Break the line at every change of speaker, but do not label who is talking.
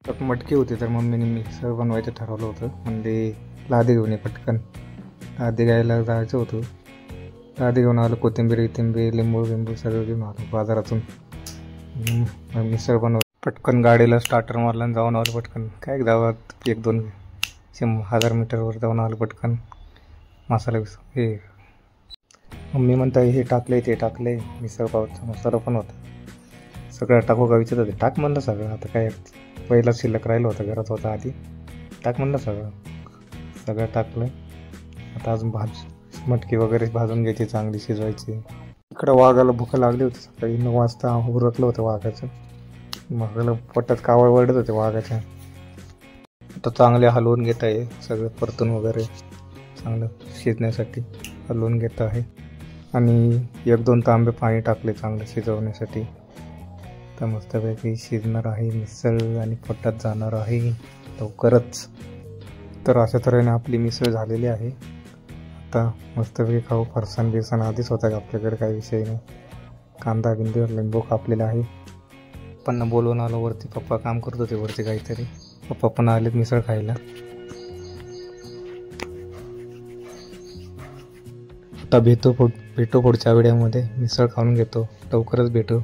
त्यात मटकी होती तर मम्मीने मिक्सर बनवायचं ठरवलं होतं. म्हणजे लादी घेऊन ये पटकन. लादी घ्यायला जायचं होतं. लादी घेऊन आलो, कोथिंबीर लिंबू सगळं घेऊन आलो बाजारातून. मिक्सर बनवलं पटकन, गाडीला स्टार्टर मारला आणि जाऊन आलो पटकन. काय गावात 1-2 मीटरवर जाऊन आलो पटकन. मसाला हे मम्मी म्हणताय हे टाकले ते टाकले. मिसळ पावचा मसाला पण होता. सगळं टाकू का विचारत होते. टाक म्हणलं सगळं. आता काय पहिला शिल्लक राहिलं होतं, घरात होता आधी. टाक म्हणलं सगळं टाकलं. आता अजून मटकी वगैरे भाजून घ्यायची, चांगली शिजवायची. इकडं वाघाला भूक लागली होती. सकाळी 9 वाजता उरकलं होतं वाघाचं. वाघाला पोटात कावळ वळत होते वाघाच्या. आता चांगले हलवून घेत आहे, सगळं परतून वगैरे चांगलं शिजण्यासाठी हलवून घेत आहे. आणि 1-2 तांबे पाणी टाकले चांगलं शिजवण्यासाठी. तर मस्तपैकी शिजणार आहे मिसळ आणि पोटात जाणार आहे लवकरच. तर अशा तऱ्हेने आपली मिसळ झालेली आहे. आता मस्तपैकी खाऊ. फरसाण आधीच होता का आपल्याकडे, काही विषय नाही. कांदा लिंबू कापलेला आहे. पप्पांना बोलवून आलो वरती. पप्पा काम करत होते वरती काहीतरी. पप्पा पण आलेत मिसळ खायला. आता भेटू पुढच्या व्हिडिओमध्ये. मिसळ खाऊन घेतो, लवकरच भेटू.